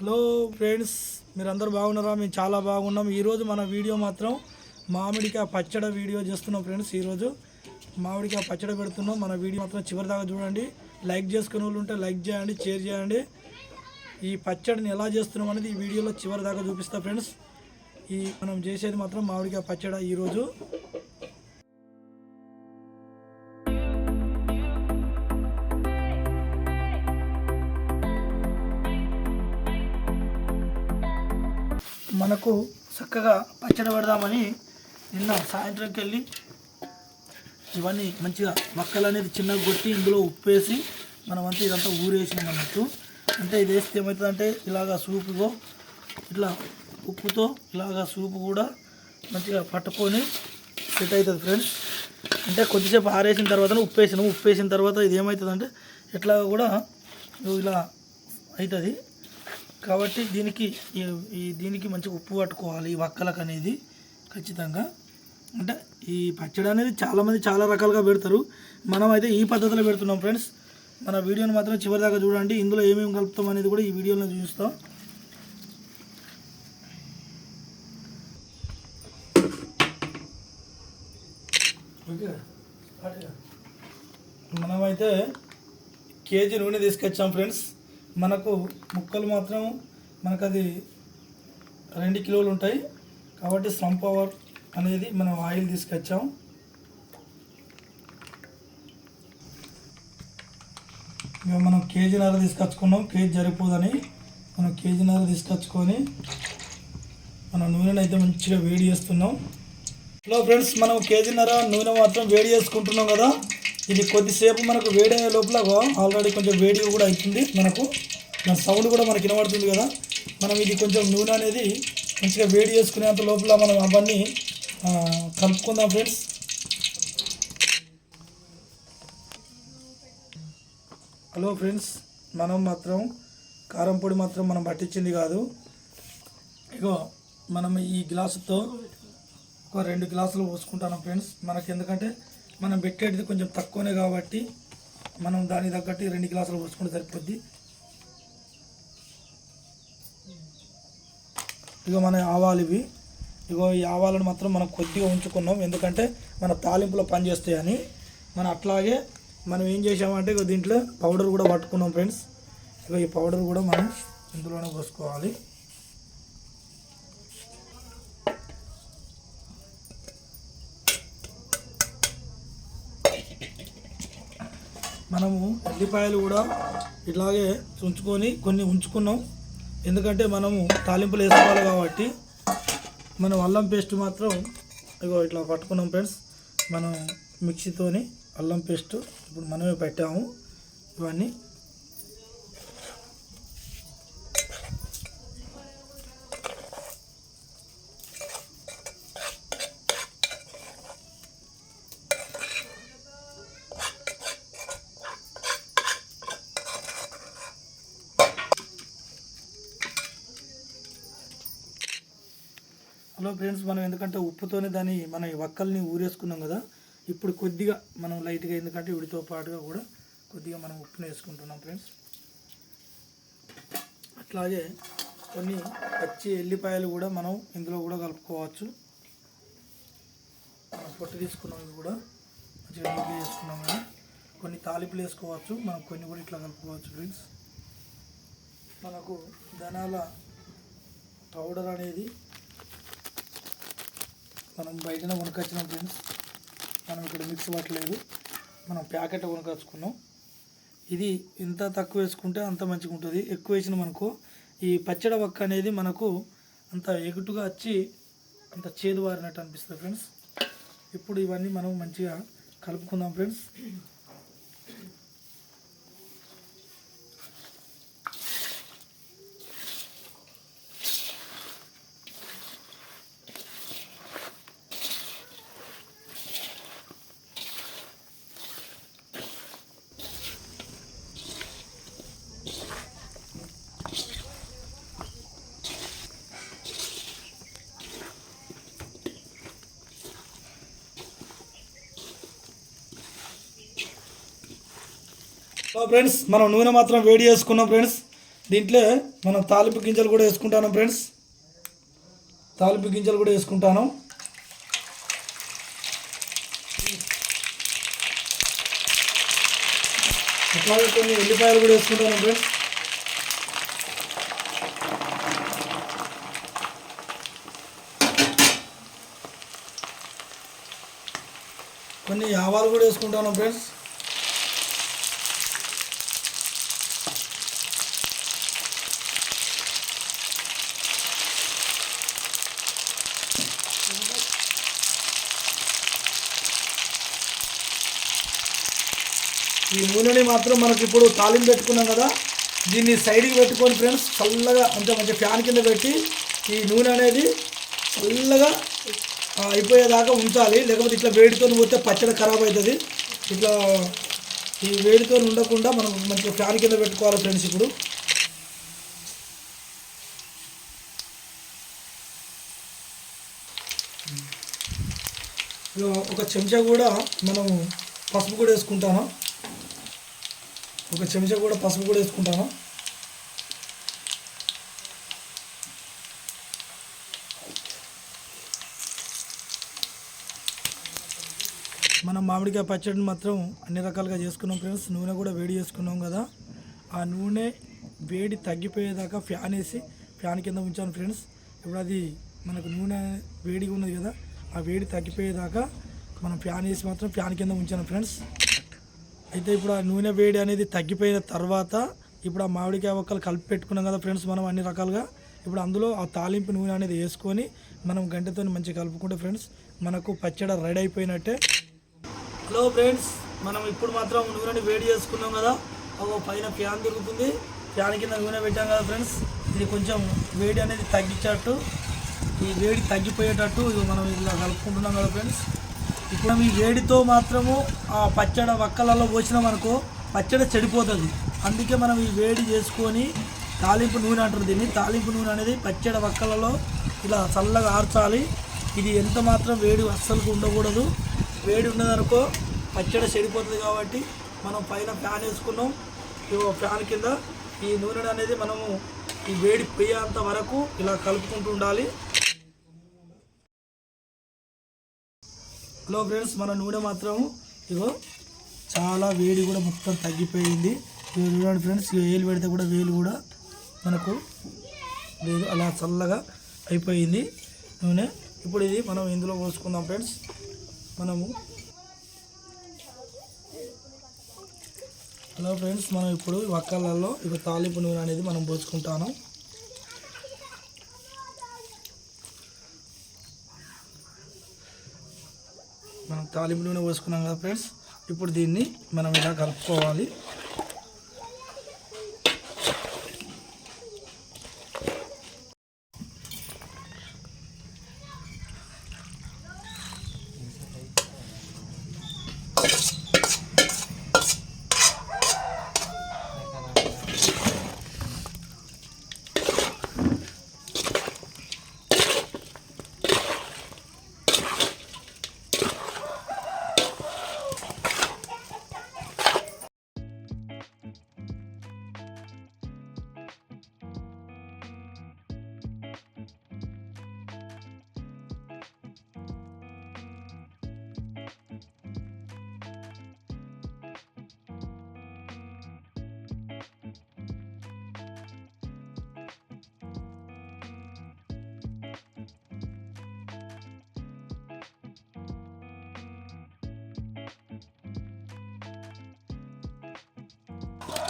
Hello friends, మీరందరూ బాగున్నారా? మేము చాలా బాగున్నాం. ఈరోజు మన వీడియో మాత్రం మామిడికాయ పచ్చడి వీడియో చేస్తున్నాం ఫ్రెండ్స్. ఈరోజు మామిడికాయ పచ్చడి పెడుతున్నాం. మన వీడియో మాత్రం చివరి దాకా చూడండి. లైక్ చేసుకునే వాళ్ళు ఉంటే లైక్ చేయండి, షేర్ చేయండి. ఈ పచ్చడిని ఎలా చేస్తున్నాం అనేది ఈ వీడియోలో చివరి దాకా చూపిస్తా ఫ్రెండ్స్. మనం చేసేది మాత్రం మామిడికాయ పచ్చడి ఈరోజు. మనకు చక్కగా పచ్చడి పెడదామని నిన్న సాయంత్రంకి వెళ్ళి ఇవన్నీ మంచిగా వక్కలు అనేది చిన్నగా కొట్టి ఇందులో ఉప్పు వేసి మనమంతా ఇదంతా ఊరేసినాం అన్నట్టు. అంటే ఇది వేస్తే ఏమవుతుందంటే ఇలాగా సూపుగో ఇట్లా ఉప్పుతో ఇలాగా సూపు కూడా మంచిగా పట్టుకొని సెట్ అవుతుంది ఫ్రెండ్స్. అంటే కొద్దిసేపు ఆరేసిన తర్వాత ఉప్పు వేసిన తర్వాత ఇది ఏమవుతుందంటే ఇట్లా కూడా ఇలా అవుతుంది. కాబట్టి దీనికి మంచిగా ఉప్పు పట్టుకోవాలి ఈ వక్కలకు అనేది ఖచ్చితంగా. అంటే ఈ పచ్చడి అనేది చాలామంది చాలా రకాలుగా పెడతారు. మనం అయితే ఈ పద్ధతిలో పెడుతున్నాం ఫ్రెండ్స్. మన వీడియోని మాత్రం చివరి దాకా చూడండి. ఇందులో ఏమేమి కలుపుతాం అనేది కూడా ఈ వీడియోలో చూస్తాం. ఓకే, మనమైతే కేజీ నూనె తీసుకొచ్చాం ఫ్రెండ్స్. మనకు ముక్కలు మాత్రం మనకు అది 2 కిలోలు ఉంటాయి. కాబట్టి సన్ఫ్లవర్ అనేది మనం ఆయిల్ తీసుకొచ్చాం. ఇక మనం కేజీన్నర తీసుకొచ్చుకున్నాం. కేజీ సరిపోదని మనం కేజీన్నర తీసుకొచ్చుకొని మన నూనెను అయితే మంచిగా వేడి చేస్తున్నాం. హలో ఫ్రెండ్స్, మనం కేజీన్నర నూనె మాత్రం వేడి చేసుకుంటున్నాం కదా. ఇది కొద్దిసేపు మనకు వేడి అయ్యే లోపల ఆల్రెడీ కొంచెం వేడిగా కూడా అవుతుంది. మనకు సౌండ్ కూడా మనకి వినబడుతుంది కదా. మనం ఇది కొంచెం నూనె అనేది మంచిగా వేడి చేసుకునేంత లోపల మనం అవన్నీ కలుపుకుందాం ఫ్రెండ్స్. హలో ఫ్రెండ్స్, మనం మాత్రం కారం పొడి మాత్రం మనం పట్టించింది కాదు. ఇగో మనం ఈ గ్లాసుతో ఒక 2 గ్లాసులు పోసుకుంటాను ఫ్రెండ్స్. మనకి ఎందుకంటే మనం పెట్టేది కొంచెం తక్కువనే కాబట్టి మనం దానికి తగ్గట్టు 2 గ్లాసులు పోసుకుంటే సరిపోద్ది. ఇగో మన ఆవాలు ఇవి. ఇగో ఈ ఆవాలను మాత్రం మనం కొద్దిగా ఉంచుకున్నాం, ఎందుకంటే మన తాలింపులో పనిచేస్తాయని. మనం అట్లాగే మనం ఏం చేసామంటే ఇగో దీంట్లో పౌడర్ కూడా పట్టుకున్నాం ఫ్రెండ్స్. ఇగో ఈ పౌడర్ కూడా మనం ఇందులోనే పోసుకోవాలి. మనము ఎల్లిపాయలు కూడా ఇట్లాగే కొన్ని ఉంచుకున్నాం, ఎందుకంటే మనము తాలింపులు వేసుకోవాలి కాబట్టి. మనం అల్లం పేస్ట్ మాత్రం ఇగో ఇట్లా పట్టుకున్నాం ఫ్రెండ్స్. మనం మిక్సీతోని అల్లం పేస్ట్ ఇప్పుడు మనమే పెట్టాము ఇవన్నీ. హలో ఫ్రెండ్స్, మనం ఎందుకంటే ఉప్పుతోనే మన వక్కల్ని ఊరేసుకున్నాం కదా. ఇప్పుడు కొద్దిగా మనం లైట్గా, ఎందుకంటే వీటితో పాటుగా కూడా కొద్దిగా మనం ఉప్పుని వేసుకుంటున్నాం ఫ్రెండ్స్. అట్లాగే కొన్ని పచ్చి ఎల్లిపాయలు కూడా మనం ఇందులో కూడా కలుపుకోవచ్చు. మనం పొట్టు తీసుకున్నాం, ఇవి కూడా మంచిగా నీట్గా వేసుకున్నాం కదా. కొన్ని తాలింపులు వేసుకోవచ్చు, మనం కొన్ని కూడా ఇట్లా కలుపుకోవచ్చు ఫ్రెండ్స్. మనకు ధనాల పౌడర్ అనేది మనం బయటనే కొనుకొచ్చినాం ఫ్రెండ్స్. మనం ఇక్కడ మిక్స్ పట్టలేదు, మనం ప్యాకెట్ కొనుకొచ్చుకున్నాం. ఇది ఎంత తక్కువ వేసుకుంటే అంత మంచిగా ఉంటుంది. ఎక్కువ వేసినాం అనుకో ఈ పచ్చడి వక్క అనేది మనకు అంత ఎగుటుగా వచ్చి అంత చేదు వారినట్టు అనిపిస్తుంది ఫ్రెండ్స్. ఇప్పుడు ఇవన్నీ మనం మంచిగా కలుపుకుందాం ఫ్రెండ్స్. సో ఫ్రెండ్స్, మనం నూనె మాత్రం వేడి చేసుకున్నాం ఫ్రెండ్స్. దీంట్లో మనం తాలింపు గింజలు కూడా వేసుకుంటాను ఫ్రెండ్స్. తాలింపు గింజలు కూడా వేసుకుంటాను. అట్లాగే కొన్ని ఉల్లిపాయలు కూడా వేసుకుంటాను ఫ్రెండ్స్. కొన్ని ఆవాలు కూడా వేసుకుంటాను ఫ్రెండ్స్. ఈ నూనెని మాత్రం మనకి ఇప్పుడు తాలింపు పెట్టుకున్నాం కదా, దీన్ని సైడ్కి పెట్టుకొని ఫ్రెండ్స్ చల్లగా అంటే మంచి ఫ్యాన్ కింద పెట్టి ఈ నూనె అనేది చల్లగా అయిపోయేదాకా ఉంచాలి. లేకపోతే ఇట్లా వేడితో పోతే పచ్చడి ఖరాబ్ అవుతుంది. ఇట్లా ఈ వేడితో ఉండకుండా మనం మంచిగా ఫ్యాన్ కింద పెట్టుకోవాలి ఫ్రెండ్స్. ఇప్పుడు ఒక చెంచా కూడా మనం పసుపు కూడా వేసుకుంటాను. ఒక చెంచా కూడా పసుపు కూడా వేసుకుంటాను. మనం మామిడికాయ పచ్చడిని మాత్రం అన్ని రకాలుగా చేసుకున్నాం ఫ్రెండ్స్. నూనె కూడా వేడి చేసుకున్నాం కదా, ఆ నూనె వేడి తగ్గిపోయేదాకా ఫ్యాన్ వేసి ఫ్యాన్ కింద ఉంచాను ఫ్రెండ్స్. ఇప్పుడు అది మనకు నూనె వేడిగా ఉన్నది కదా, ఆ వేడి తగ్గిపోయేదాకా మనం ఫ్యాన్ వేసి మాత్రం ఫ్యాన్ కింద ఉంచాను ఫ్రెండ్స్. అయితే ఇప్పుడు ఆ నూనె వేడి అనేది తగ్గిపోయిన తర్వాత ఇప్పుడు ఆ మామిడికాయ ఒక్కలు కలిపి పెట్టుకున్నాం కదా ఫ్రెండ్స్ మనం అన్ని రకాలుగా. ఇప్పుడు అందులో ఆ తాలింపు నూనె అనేది వేసుకొని మనం గంటతో మంచిగా కలుపుకుంటే ఫ్రెండ్స్ మనకు పచ్చడి రెడీ అయిపోయినట్టే. హలో ఫ్రెండ్స్, మనం ఇప్పుడు మాత్రం నూనెని వేడి చేసుకున్నాం కదా, పైన ఫ్యాన్ తిరుగుతుంది, ఫ్యాన్ కింద నూనె పెట్టాం కదా ఫ్రెండ్స్. ఇది కొంచెం వేడి అనేది తగ్గించేటట్టు, ఈ వేడి తగ్గిపోయేటట్టు ఇది మనం ఇలా కలుపుకుంటున్నాం కదా ఫ్రెండ్స్. ఇప్పుడు ఈ వేడితో మాత్రము ఆ పచ్చడి వక్కలలో పోసినాం అనుకో పచ్చడి చెడిపోతుంది. అందుకే మనం ఈ వేడి చేసుకొని తాలింపు నూనె అంటారు దీన్ని. తాలింపు నూనె అనేది పచ్చడి వక్కలలో ఇలా చల్లగా ఆర్చాలి. ఇది ఎంత మాత్రం వేడి అస్సలు ఉండకూడదు. వేడి ఉన్నదనుకో పచ్చడి చెడిపోతుంది. కాబట్టి మనం పైన ఫ్యాన్ వేసుకున్నాం. ఫ్యాన్ కింద ఈ నూనె అనేది మనము ఈ వేడి పోయేంత వరకు ఇలా కలుపుకుంటూ ఉండాలి. హలో ఫ్రెండ్స్, మన నూనె మాత్రం ఇగో చాలా వేడి కూడా మొత్తం తగ్గిపోయింది. ఇవి చూడండి ఫ్రెండ్స్, ఇక వేలు పెడితే కూడా వేలు కూడా మనకు లేదు, అలా చల్లగా అయిపోయింది నూనె. ఇప్పుడు ఇది మనం ఇందులో పోసుకుందాం ఫ్రెండ్స్. హలో ఫ్రెండ్స్, మనం ఇప్పుడు వక్కలలో ఇక తాలింపు నూనె అనేది మనం పోసుకుంటాను. మనం తాలింపు నూనె పోసుకున్నాం కదా ఫ్రెండ్స్. ఇప్పుడు దీన్ని మనం ఇలా కలుపుకోవాలి.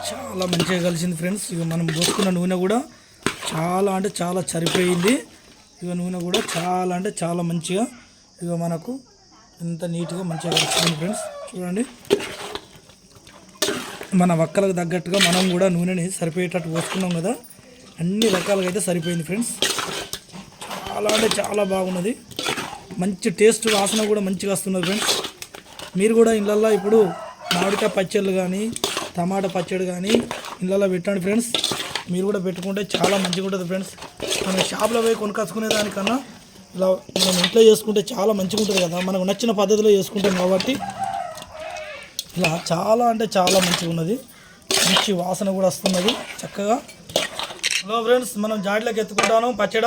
చాలా మంచిగా కలిసింది ఫ్రెండ్స్. ఇక మనం పోసుకున్న నూనె కూడా చాలా అంటే చాలా సరిపోయింది. ఇక నూనె కూడా చాలా అంటే చాలా మంచిగా ఇక మనకు ఎంత నీట్గా మంచిగా కలిసింది ఫ్రెండ్స్. చూడండి, మన వక్కలకు తగ్గట్టుగా మనం కూడా నూనెని సరిపోయేటట్టు పోసుకున్నాం కదా, అన్ని రకాలుగా అయితే సరిపోయింది ఫ్రెండ్స్. చాలా అంటే చాలా బాగున్నది. మంచి టేస్ట్ వాసన కూడా మంచిగా వస్తున్నది ఫ్రెండ్స్. మీరు కూడా ఇళ్ళల్లో ఇప్పుడు మామిడికాయ పచ్చళ్ళు కానీ టమాటా పచ్చడి కానీ ఇళ్ళల్లో పెట్టండి ఫ్రెండ్స్. మీరు కూడా పెట్టుకుంటే చాలా మంచిగా ఉంటుంది ఫ్రెండ్స్. మనం షాప్లో పోయి కొనుక్కొచ్చుకునే దానికన్నా ఇలా మనం ఇంట్లో చేసుకుంటే చాలా మంచిగా ఉంటుంది కదా, మనకు నచ్చిన పద్ధతిలో చేసుకుంటాం కాబట్టి ఇలా చాలా అంటే చాలా మంచిగా ఉన్నది. మంచి వాసన కూడా వస్తున్నది. చక్కగా హలో ఫ్రెండ్స్, మనం జాడీలోకి ఎత్తుకుంటాను పచ్చడ.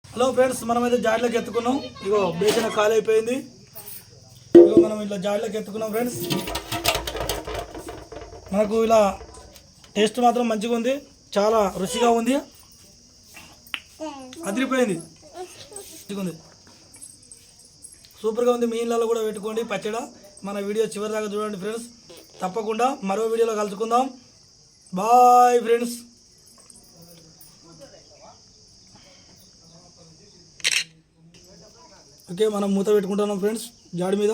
హలో ఫ్రెండ్స్, మనమైతే జాడీలోకి ఎత్తుకున్నాం. ఇగో బేసిన ఖాళీ అయిపోయింది. ఇగో మనం ఇట్లా జాడీలోకి ఎత్తుకున్నాం ఫ్రెండ్స్. మనకు ఇలా టేస్ట్ మాత్రం మంచిగా ఉంది, చాలా రుచిగా ఉంది, అదిరిపోయింది, మంచిగా ఉంది, సూపర్గా ఉంది. మీ ఇళ్ళలో కూడా పెట్టుకోండి పచ్చడ. మన వీడియో చివరి దాకా చూడండి ఫ్రెండ్స్. తప్పకుండా మరో వీడియోలో కలుసుకుందాం. Bye friends. ఓకే, మనం మూత పెట్టుకుంటున్నాం ఫ్రెండ్స్ జాడి మీద.